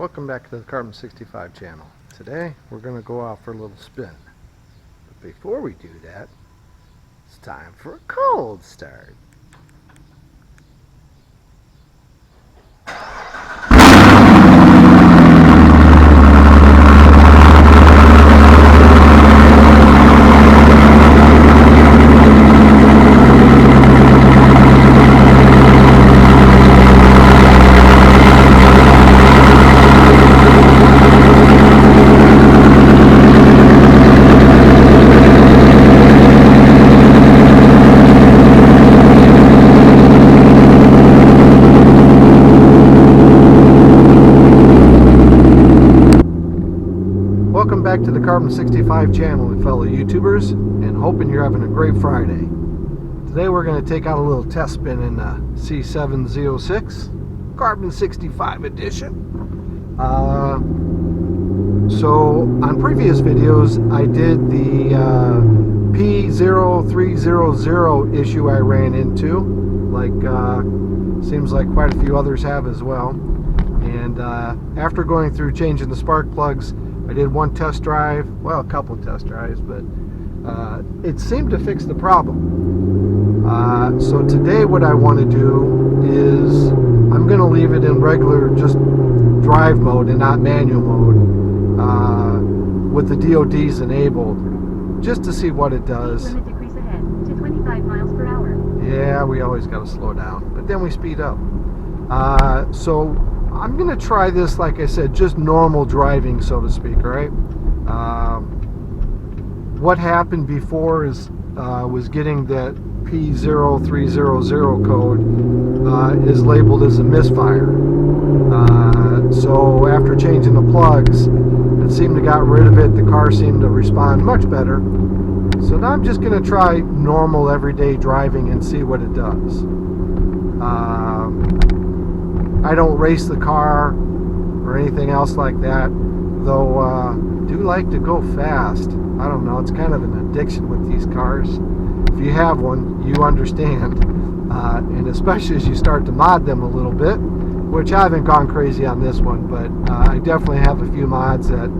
Welcome back to the Carbon65 channel. Today we're going to go out for a little spin. But before we do that, it's time for a cold start. Welcome back to the Carbon65 channel, fellow YouTubers, and hoping you're having a great Friday. Today we're going to take out a little test spin in the C7 Z06 Carbon65 edition. So on previous videos I did the P0300 issue I ran into, like seems like quite a few others have as well. And after going through changing the spark plugs, I did one test drive, well, a couple of test drives, but it seemed to fix the problem. So today what I want to do is I'm going to leave it in regular just drive mode and not manual mode with the DODs enabled, just to see what it does. Limit decrease ahead to 25 miles per hour. Yeah, we always got to slow down, but then we speed up. So I'm going to try this, like I said, just normal driving, so to speak, right? What happened before is was getting that P0300 code is labeled as a misfire. So after changing the plugs, it seemed to got rid of it. The car seemed to respond much better. So now I'm just going to try normal everyday driving and see what it does. I don't race the car or anything else like that, though do like to go fast. I don't know, it's kind of an addiction with these cars. If you have one, you understand. And especially as you start to mod them a little bit, which I haven't gone crazy on this one, but I definitely have a few mods that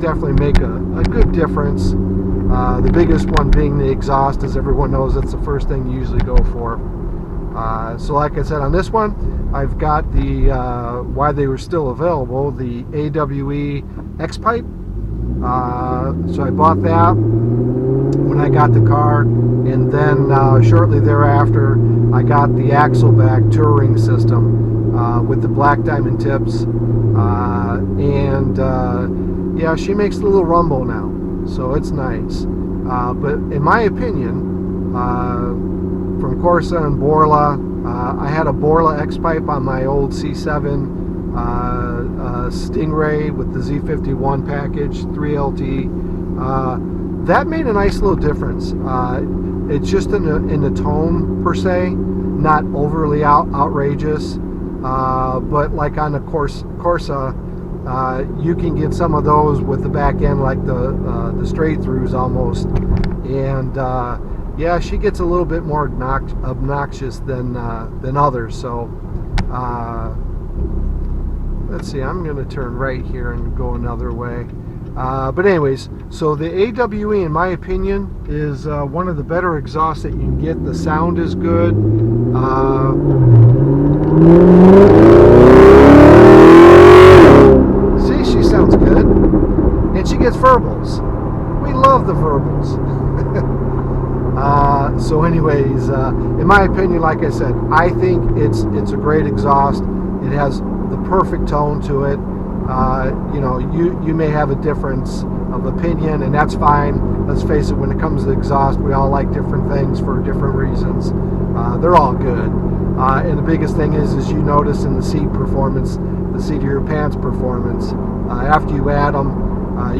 definitely make a good difference. The biggest one being the exhaust, as everyone knows, that's the first thing you usually go for. So like I said, on this one, I've got the, while they were still available, the AWE X-Pipe. So I bought that when I got the car, and then shortly thereafter, I got the Axleback touring system with the black diamond tips. Yeah, she makes a little rumble now, so it's nice. But in my opinion, from Corsa and Borla, I had a Borla X-Pipe on my old C7 Stingray with the Z51 package, 3LT. That made a nice little difference. It's just in the tone per se, not overly outrageous, but like on the Corsa, you can get some of those with the back end, like the straight throughs almost, and yeah, she gets a little bit more obnoxious than others. So let's see, I'm going to turn right here and go another way. But anyways, so the AWE, in my opinion, is one of the better exhausts that you can get. The sound is good. See, she sounds good. And she gets verbals. We love the verbals. So anyways, in my opinion, like I said, I think it's a great exhaust. It has the perfect tone to it. You know, you may have a difference of opinion, and that's fine. Let's face it, when it comes to exhaust, we all like different things for different reasons. They're all good. And the biggest thing is you notice in the seat performance, the seat of your pants performance, after you add them,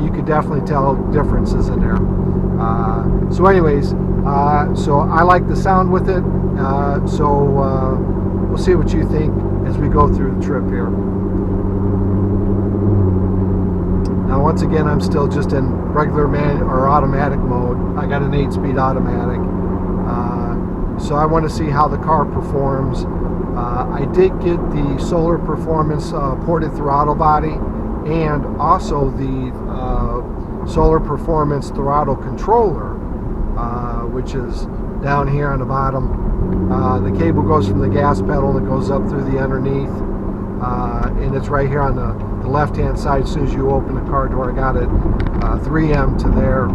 you could definitely tell differences in there. So anyways, so I like the sound with it, so we'll see what you think as we go through the trip here. Now once again, I'm still just in regular or automatic mode. I got an 8-speed automatic, so I want to see how the car performs I did get the Solar Performance ported throttle body and also the Solar Performance throttle controller, which is down here on the bottom. The cable goes from the gas pedal and it goes up through the underneath, and it's right here on the left hand side. As soon as you open the car door, I got it 3M to there,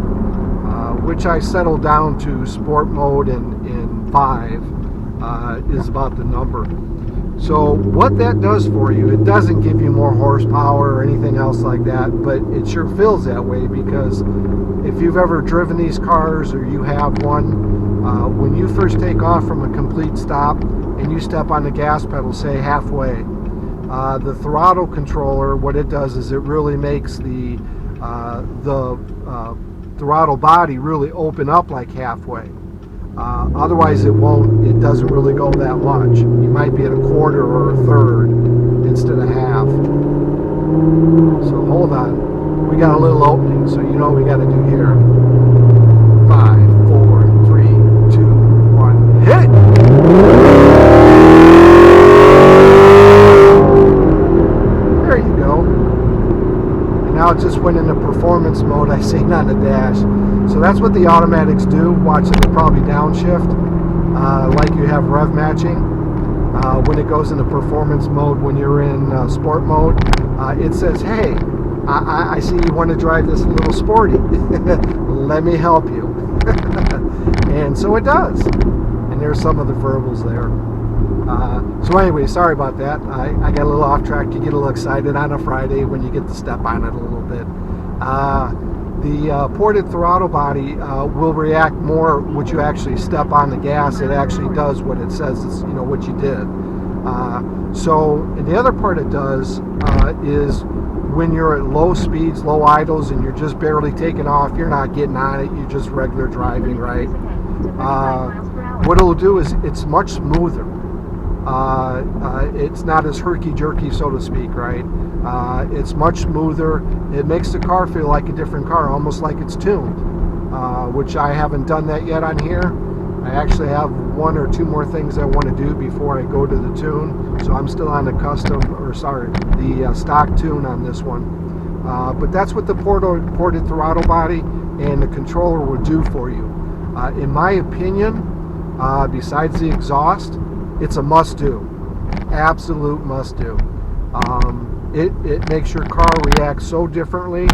which I settled down to sport mode in 5 is about the number. So what that does for you, it doesn't give you more horsepower or anything else like that, but it sure feels that way, because if you've ever driven these cars or you have one, when you first take off from a complete stop and you step on the gas pedal, say halfway, the throttle controller, what it does is it really makes the throttle body really open up like halfway. Otherwise it doesn't really go that much. You might be at a quarter or a third instead of half. So hold on, we got a little opening, so you know what we got to do here. 5, 4, 3, 2, 1, hit! There you go. And now it just went into performance mode, I seen on the dash. So that's what the automatics do. Watch it, will probably downshift, like you have rev matching. When it goes into performance mode, when you're in sport mode, it says, hey, I see you want to drive this a little sporty. Let me help you. And so it does. And there's some of the verbals there. So anyway, sorry about that. I got a little off track. You get a little excited on a Friday when you get to step on it a little bit. The ported throttle body will react more when you actually step on the gas. It actually does what it says, it's, you know, what you did. And the other part it does is when you're at low speeds, low idles, and you're just barely taking off, you're not getting on it, you're just regular driving, right? What it'll do is it's much smoother. It's not as herky-jerky, so to speak, right? It's much smoother. It makes the car feel like a different car, almost like it's tuned, which I haven't done that yet on here. I actually have 1 or 2 more things I want to do before I go to the tune, so I'm still on the the stock tune on this one. But that's what the ported throttle body and the controller will do for you. In my opinion, besides the exhaust, it's a must-do, absolute must-do. It makes your car react so differently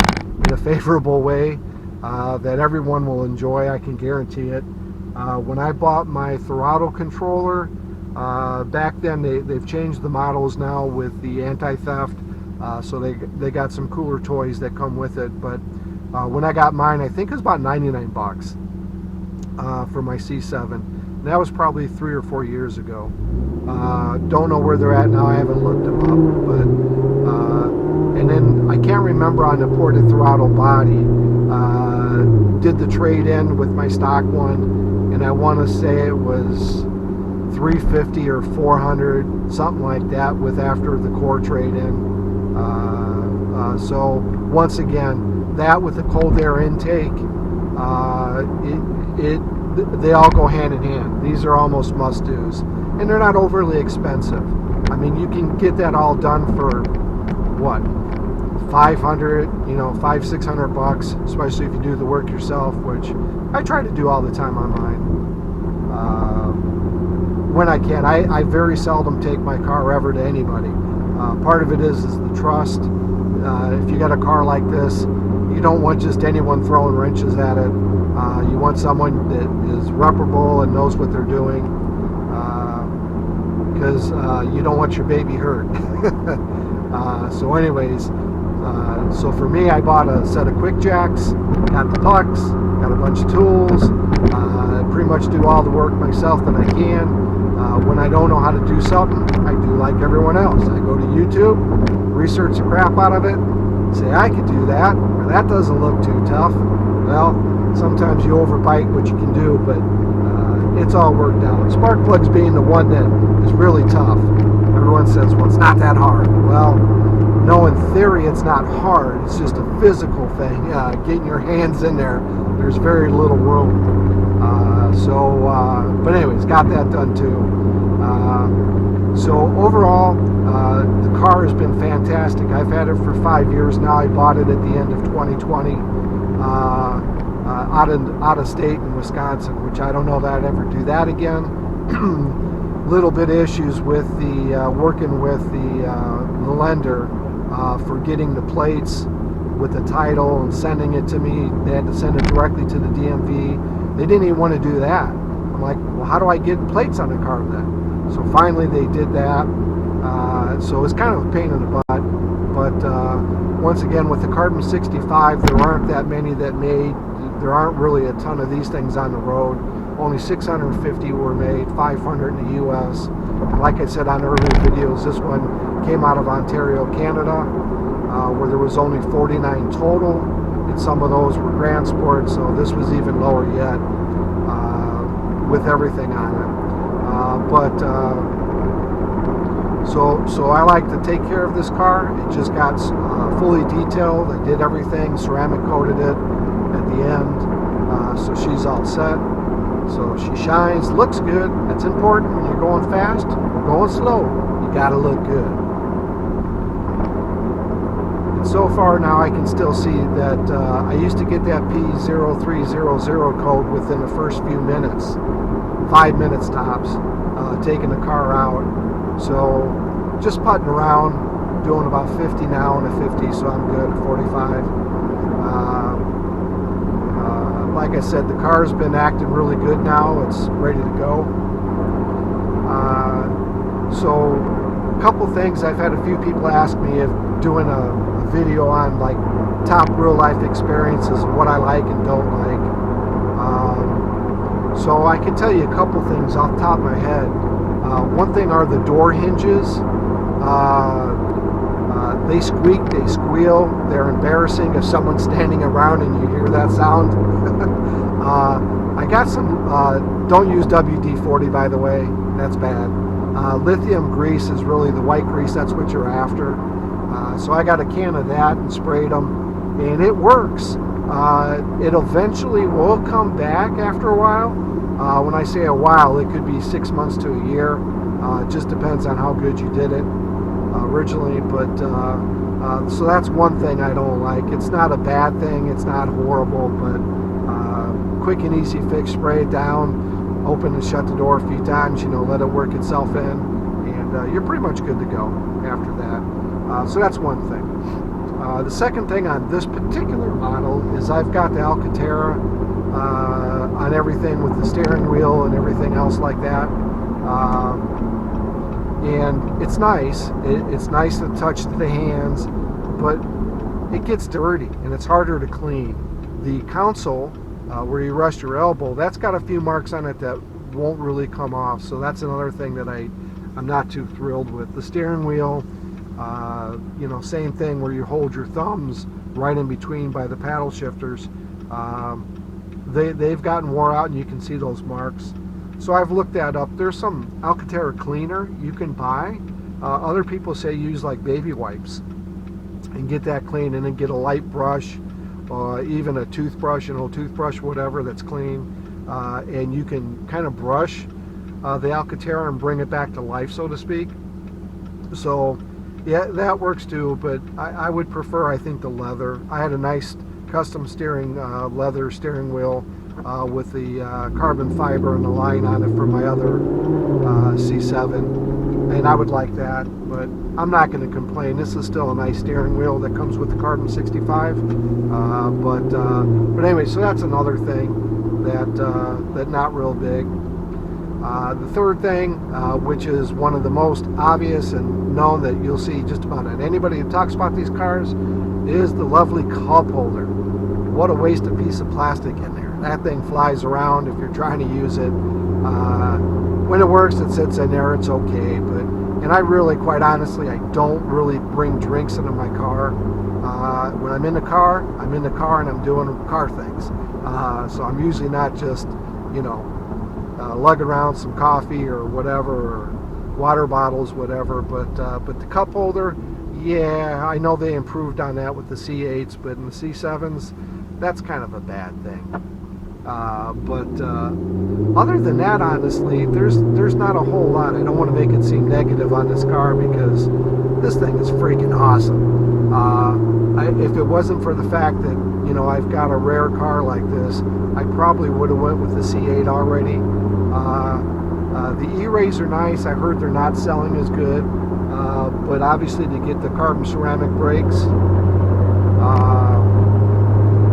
in a favorable way that everyone will enjoy, I can guarantee it. When I bought my throttle controller, back then they've changed the models now with the anti-theft, so they got some cooler toys that come with it. But when I got mine, I think it was about 99 bucks for my C7. That was probably 3 or 4 years ago. Don't know where they're at now. I haven't looked them up. But and then I can't remember on the ported throttle body. Did the trade-in with my stock one, and I want to say it was $350 or $400, something like that, with after the core trade-in. So once again, that with the cold air intake, they all go hand in hand. These are almost must-dos, and they're not overly expensive. I mean, you can get that all done for what, 500, $500-600 bucks, especially if you do the work yourself, which I try to do all the time on mine. When I can. I very seldom take my car ever to anybody. Part of it is the trust. If you got a car like this, you don't want just anyone throwing wrenches at it. You want someone that is reparable and knows what they're doing, because you don't want your baby hurt. So anyways, so for me, I bought a set of quick jacks, got the pucks, got a bunch of tools, pretty much do all the work myself that I can. When I don't know how to do something, I do like everyone else. I go to YouTube, research the crap out of it, say I could do that, or that doesn't look too tough. Well, sometimes you overbite what you can do, but it's all worked out. Spark plugs being the one that is really tough. Everyone says, well, it's not that hard. Well, no, in theory it's not hard. It's just a physical thing. Getting your hands in there, there's very little room. But anyways, got that done too. So overall, the car has been fantastic. I've had it for 5 years now. I bought it at the end of 2020 out of state in Wisconsin, which I don't know that I'd ever do that again. Little bit of issues with the working with the lender for getting the plates with the title and sending it to me. They had to send it directly to the DMV. They didn't even want to do that. I'm like, well, how do I get plates on the car then? So finally they did that. So it's kind of a pain in the butt. But once again, with the Carbon65, there aren't that many that made. There aren't really a ton of these things on the road. Only 650 were made, 500 in the US. And like I said on earlier videos, this one came out of Ontario, Canada, where there was only 49 total. And some of those were Grand Sport, so this was even lower yet with everything on it. So I like to take care of this car. It just got fully detailed. I did everything, ceramic coated it at the end, so she's all set. So she shines, looks good. That's important when you're going fast or going slow. You gotta look good. And so far now I can still see that I used to get that P0300 code within the first few minutes, 5 minutes tops, taking the car out. So just putting around, doing about 50 now and a 50, so I'm good at 45. Like I said, the car's been acting really good now. It's ready to go. So a couple things. I've had a few people ask me if doing a video on like top real life experiences of what I like and don't like. So I can tell you a couple things off the top of my head. One thing are the door hinges. They squeak, they squeal, they're embarrassing if someone's standing around and you hear that sound. I got some, don't use WD-40 by the way, that's bad. Lithium grease is really the white grease, that's what you're after. So I got a can of that and sprayed them, and it works. It eventually will come back after a while. When I say a while, it could be 6 months to a year. It just depends on how good you did it originally, but so that's one thing I don't like. It's not a bad thing, it's not horrible, but quick and easy fix. Spray it down, open and shut the door a few times, you know, let it work itself in, and you're pretty much good to go after that. So that's one thing. The second thing on this particular model is I've got the Alcantara on everything with the steering wheel and everything else like that. And it's nice. It's nice to touch the hands, but it gets dirty and it's harder to clean. The console, where you rest your elbow, that's got a few marks on it that won't really come off. So that's another thing that I'm not too thrilled with. The steering wheel, you know, same thing where you hold your thumbs right in between by the paddle shifters. They've gotten wore out and you can see those marks. So I've looked that up. There's some Alcantara cleaner you can buy. Other people say use like baby wipes and get that clean, and then get a light brush, even a toothbrush, an old toothbrush, whatever, that's clean. And you can kind of brush the Alcantara and bring it back to life, so to speak. So yeah, that works too, but I would prefer, I think, the leather. I had a nice custom steering leather steering wheel with the carbon fiber and the line on it from my other C7, and I would like that, but I'm not going to complain. This is still a nice steering wheel that comes with the Carbon65. But anyway, so that's another thing that not real big. The third thing, which is one of the most obvious and known that you'll see just about at anybody who talks about these cars, is the lovely cup holder. What a waste of piece of plastic in there. That thing flies around if you're trying to use it. When it works, it sits in there, it's okay. And I really, quite honestly, I don't really bring drinks into my car. When I'm in the car and I'm doing car things. So I'm usually not just, you know, lug around some coffee or whatever, or water bottles, whatever. But the cup holder, yeah, I know they improved on that with the C8s, but in the C7s, that's kind of a bad thing. But other than that, honestly, there's not a whole lot. I don't want to make it seem negative on this car because this thing is freaking awesome. If it wasn't for the fact that, you know, I've got a rare car like this, I probably would have went with the C8 already. The E-Rays are nice. I heard they're not selling as good, but obviously to get the carbon ceramic brakes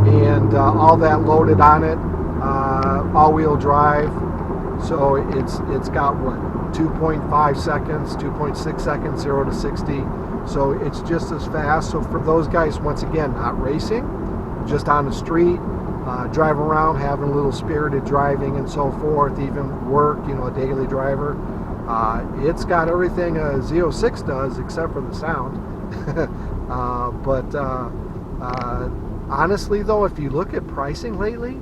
and all that loaded on it, all-wheel drive, so it's got what, 2.5 seconds, 2.6 seconds, 0 to 60. So it's just as fast. So for those guys, once again, not racing, just on the street, drive around, having a little spirited driving and so forth, even work, you know, a daily driver, it's got everything a Z06 does except for the sound. But honestly though, if you look at pricing lately,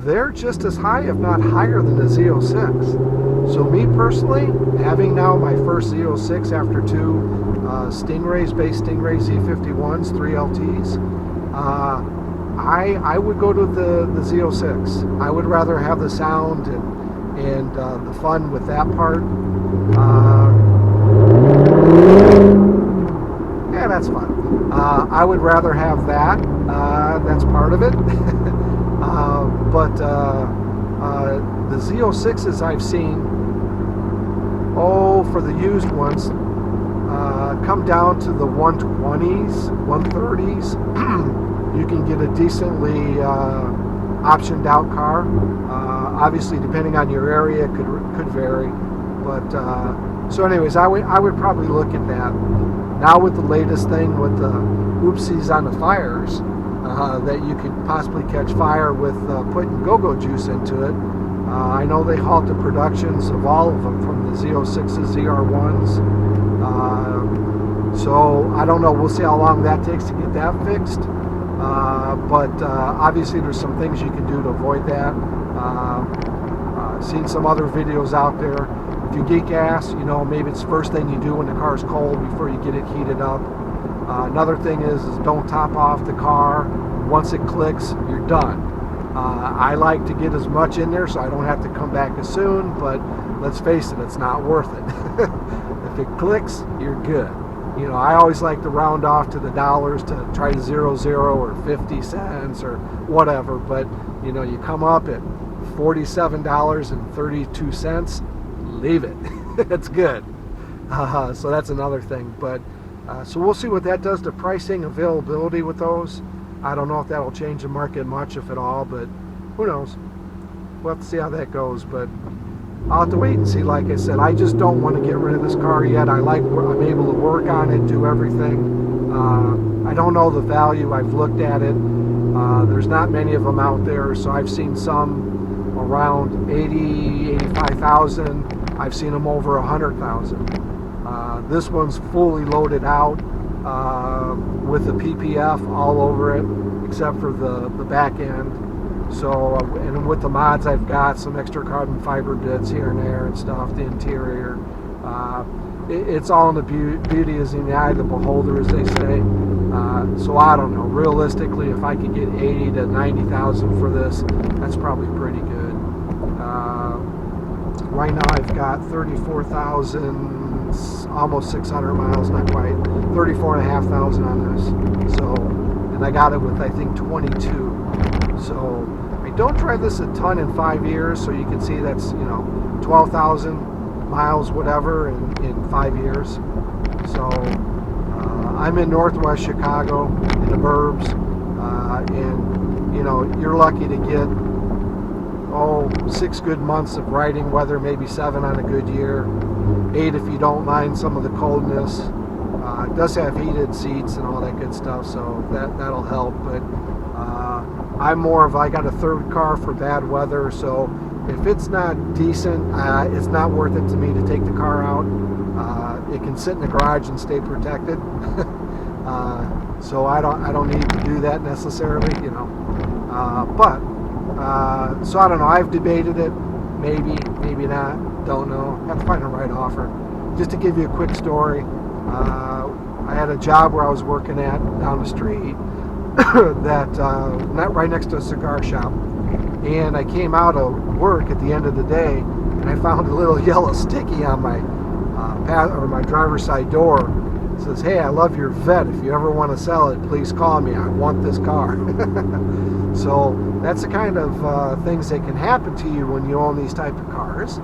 they're just as high, if not higher, than the Z06. So me personally, having now my first Z06 after two Stingrays, base Stingray Z51s, 3 LTs, I would go to the Z06. I would rather have the sound and the fun with that part. Yeah, that's fun. I would rather have that. That's part of it. But the Z06s I've seen, for the used ones, come down to the 120s, 130s. You can get a decently optioned out car. Obviously, depending on your area, it could vary. But so, anyways, I would probably look at that. Now with the latest thing with the oopsies on the fires, that you could possibly catch fire with putting go-go juice into it. I know they halted productions of all of them, from the Z06s, ZR1s. So I don't know. We'll see how long that takes to get that fixed. But obviously there's some things you can do to avoid that. Seen some other videos out there. If you geek ass, you know, maybe it's the first thing you do when the car's cold before you get it heated up. Another thing is don't top off the car. Once it clicks, you're done. I like to get as much in there so I don't have to come back as soon, but let's face it, it's not worth it. If it clicks, you're good. You know, I always like to round off to the dollars to try to 00 or 50 cents or whatever, but you know, you come up at $47.32, leave it. It's good. So that's another thing. But so we'll see what that does to pricing, availability with those. I don't know if that'll change the market much, if at all, but who knows. We'll have to see how that goes. But I'll have to wait and see. Like I said, I just don't want to get rid of this car yet. I'm able to work on it, do everything. I don't know the value. I've looked at it. There's not many of them out there, so I've seen some around 80, 85,000. I've seen them over 100,000. This one's fully loaded out with the PPF all over it, except for the back end. So, and with the mods, I've got some extra carbon fiber bits here and there and stuff. The interior, it's all in the beauty is in the eye of the beholder, as they say. So I don't know. Realistically, if I could get 80 to 90,000 for this, that's probably pretty good. Right now, I've got 34,000, almost 600 miles, not quite, 34,500 on this. So, and I got it with, I think, 22. So I don't drive this a ton in 5 years, so you can see that's, you know, 12,000 miles, whatever, in 5 years. So I'm in Northwest Chicago, in the burbs, and, you know, you're lucky to get 6 good months of riding weather, maybe 7 on a good year, 8 if you don't mind some of the coldness. It does have heated seats and all that good stuff, so that'll help. But I'm more of, I got a third car for bad weather, so if it's not decent, it's not worth it to me to take the car out. It can sit in the garage and stay protected. So I don't need to do that necessarily, you know. So I don't know. I've debated it. Maybe not. Don't know. Have to find the right offer. Just to give you a quick story, I had a job where I was working at down the street that not right next to a cigar shop, And I came out of work at the end of the day, and I found a little yellow sticky on my my driver's side door. It says, "Hey, I love your vet. If you ever want to sell it, please call me. I want this car." So that's the kind of things that can happen to you when you own these type of cars.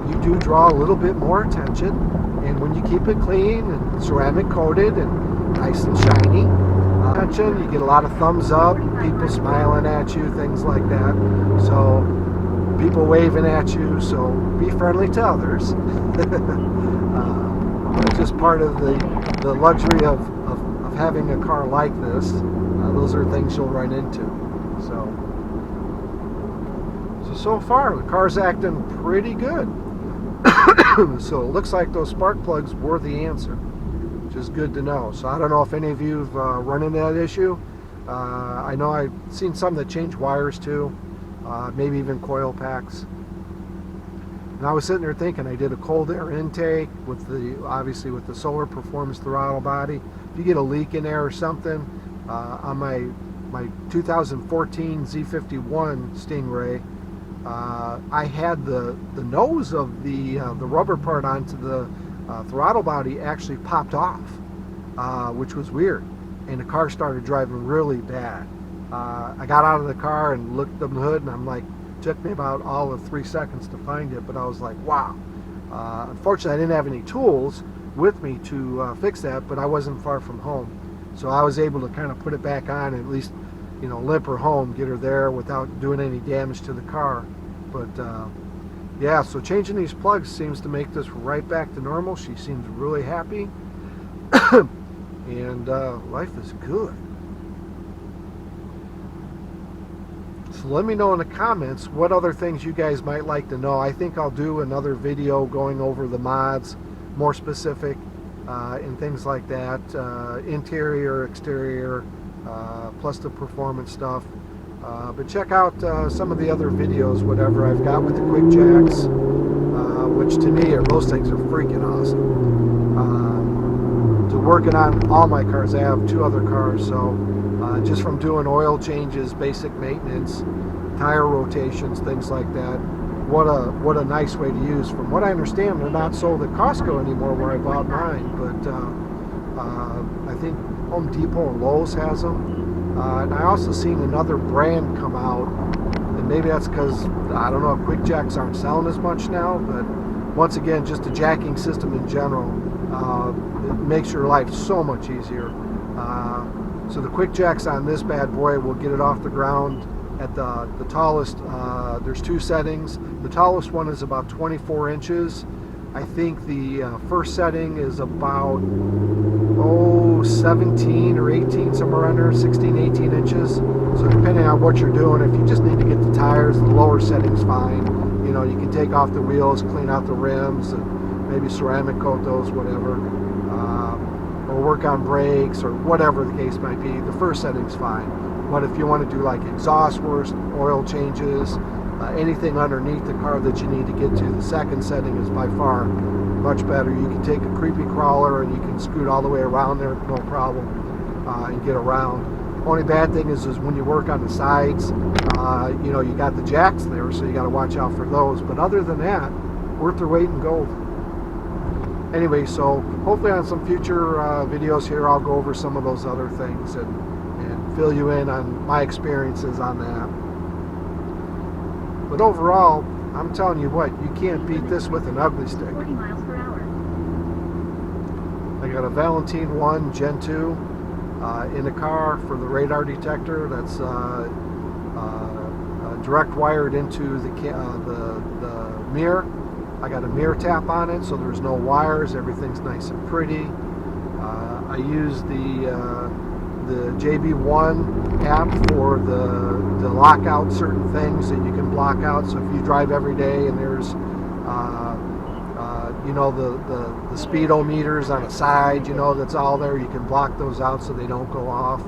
You do draw a little bit more attention, and when you keep it clean and ceramic coated and nice and shiny, you get a lot of thumbs up, people smiling at you, things like that. So people waving at you, so be friendly to others. It's just part of the luxury of having a car like this. Those are things you'll run into. So far the car's acting pretty good. So it looks like those spark plugs were the answer, which is good to know. So I don't know if any of you have run into that issue. I know I've seen some that change wires too, maybe even coil packs. And I was sitting there thinking, I did a cold air intake with obviously with the solar performance throttle body. If you get a leak in there or something, on my 2014 Z51 Stingray, I had the nose of the rubber part onto the throttle body actually popped off, which was weird, and the car started driving really bad. I got out of the car and looked under the hood, and I'm like, took me about all of 3 seconds to find it, but I was like, wow. Unfortunately, I didn't have any tools with me to fix that, but I wasn't far from home, so I was able to kind of put it back on and at least, you know, limp her home, get her there without doing any damage to the car. But yeah, so changing these plugs seems to make this right back to normal. She seems really happy. And life is good. So let me know in the comments what other things you guys might like to know. I think I'll do another video going over the mods, more specific, and things like that. Interior, exterior, plus the performance stuff. But check out some of the other videos, whatever I've got with the quick jacks, which to me those things are freaking awesome. To working on all my cars, I have 2 other cars, so just from doing oil changes, basic maintenance, tire rotations, things like that. What a nice way to use. From what I understand, they're not sold at Costco anymore where I bought mine, but I think Home Depot and Lowe's has them. And I also seen another brand come out, and maybe that's because, I don't know, quick jacks aren't selling as much now, but once again, just the jacking system in general, it makes your life so much easier. So the quick jacks on this bad boy will get it off the ground at the tallest. There's 2 settings. The tallest one is about 24 inches. I think the first setting is about 17 or 18, somewhere under 16, 18 inches. So depending on what you're doing, if you just need to get the tires, the lower setting's fine. You know, you can take off the wheels, clean out the rims, and maybe ceramic coat those, whatever, or work on brakes, or whatever the case might be. The first setting's fine. But if you want to do like exhaust work, oil changes, anything underneath the car that you need to get to, the second setting is by far much better. You can take a creepy crawler and you can scoot all the way around there, no problem, and get around. Only bad thing is when you work on the sides, you know, you got the jacks there, so you got to watch out for those. But other than that, worth their weight in gold. Anyway, so hopefully on some future videos here, I'll go over some of those other things and fill you in on my experiences on that. But overall, I'm telling you what, you can't beat this with an ugly stick. 40 miles per hour. I got a Valentine 1 Gen 2 in the car for the radar detector. That's direct wired into the mirror. I got a mirror tap on it, so there's no wires. Everything's nice and pretty. I use the JB1 app for the lock out certain things that you can block out. So if you drive every day and there's you know, the speedometers on the side, you know, that's all there, you can block those out so they don't go off.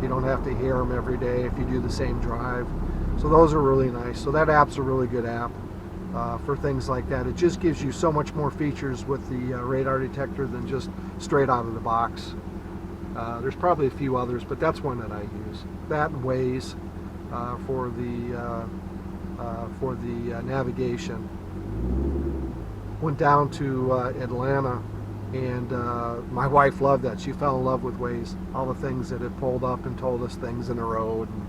You don't have to hear them every day if you do the same drive. So those are really nice. So that app's a really good app for things like that. It just gives you so much more features with the radar detector than just straight out of the box. There's probably a few others, but that's one that I use. That and Waze for the for the navigation. Went down to Atlanta, and my wife loved that. She fell in love with Waze, all the things that it pulled up and told us things in the road. And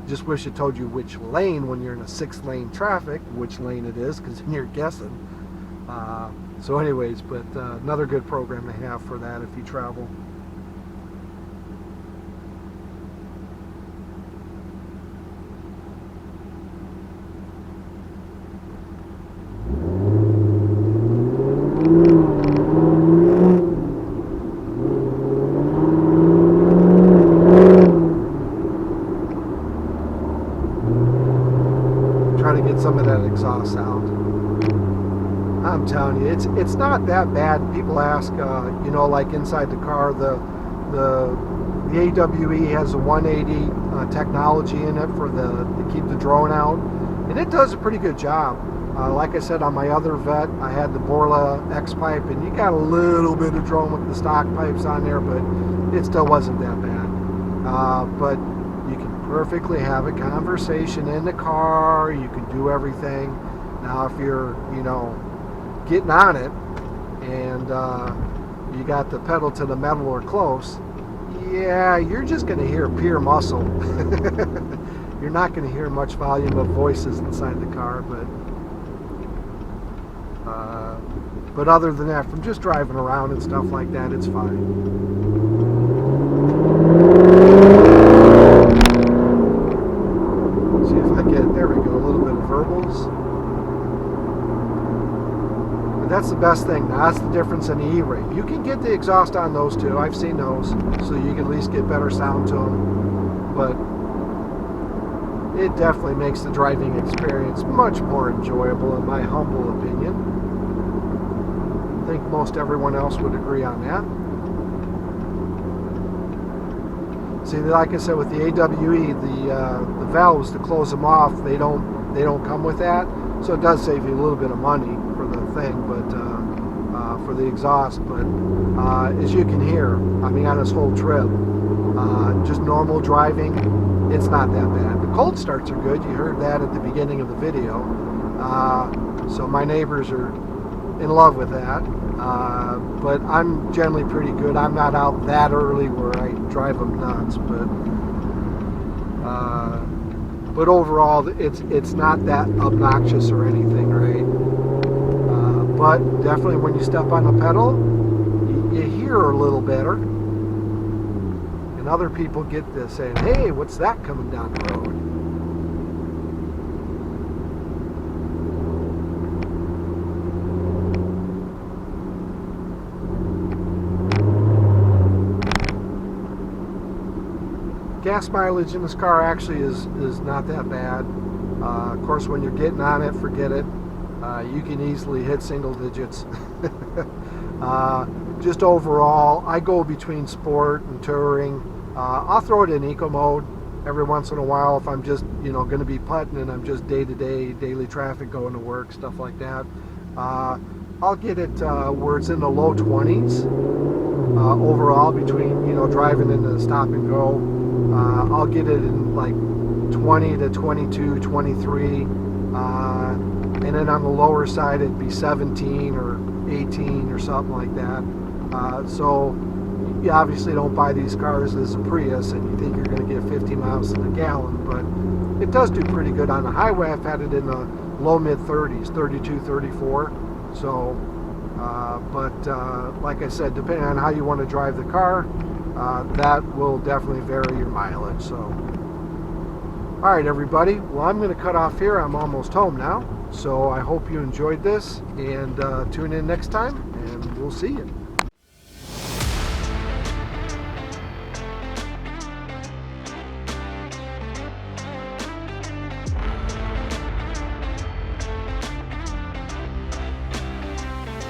just wish it told you which lane when you're in a 6-lane traffic, which lane it is, because then you're guessing. So anyways, but another good program to have for that if you travel. Try to get some of that exhaust sound. I'm telling you, it's not that bad. People ask, you know, like inside the car, the AWE has a 180 technology in it for to keep the drone out, and it does a pretty good job. Like I said, on my other Vet, I had the Borla X pipe, and you got a little bit of drone with the stock pipes on there, but it still wasn't that bad. But you can perfectly have a conversation in the car. You can do everything. Now, if you're, you know, getting on it and you got the pedal to the metal or close, yeah, you're just going to hear pure muscle. You're not going to hear much volume of voices inside the car, but other than that, from just driving around and stuff like that, it's fine. See if I get, there we go, a little bit of verbals. That's the best thing. Now, that's the difference in the E-Ray. You can get the exhaust on those too. I've seen those, so you can at least get better sound to them. But it definitely makes the driving experience much more enjoyable, in my humble opinion. I think most everyone else would agree on that. See, like I said, with the AWE, the valves to close them off, they don't come with that. So it does save you a little bit of money for the thing, but for the exhaust. But as you can hear, I mean, on this whole trip, just normal driving, it's not that bad. The cold starts are good. You heard that at the beginning of the video. So my neighbors are in love with that. But I'm generally pretty good. I'm not out that early where I drive them nuts, but overall, it's not that obnoxious or anything, right? But definitely when you step on the pedal, you hear a little better. And other people get this saying, hey, what's that coming down the road? Gas mileage in this car actually is not that bad. Of course, when you're getting on it, forget it. You can easily hit single digits. Just overall, I go between sport and touring. I'll throw it in eco mode every once in a while if I'm just, you know, going to be putting and I'm just day-to-day, daily traffic going to work, stuff like that. I'll get it where it's in the low 20s overall between, you know, driving in the stop and go. I'll get it in like 20 to 22, 23, and then on the lower side it'd be 17 or 18 or something like that. So you obviously don't buy these cars as a Prius and you think you're going to get 50 miles to the gallon, but it does do pretty good on the highway. I've had it in the low mid 30s, 32, 34. So, like I said, depending on how you want to drive the car, that will definitely vary your mileage. So, all right, everybody. Well, I'm going to cut off here. I'm almost home now. So I hope you enjoyed this, and tune in next time, and we'll see you.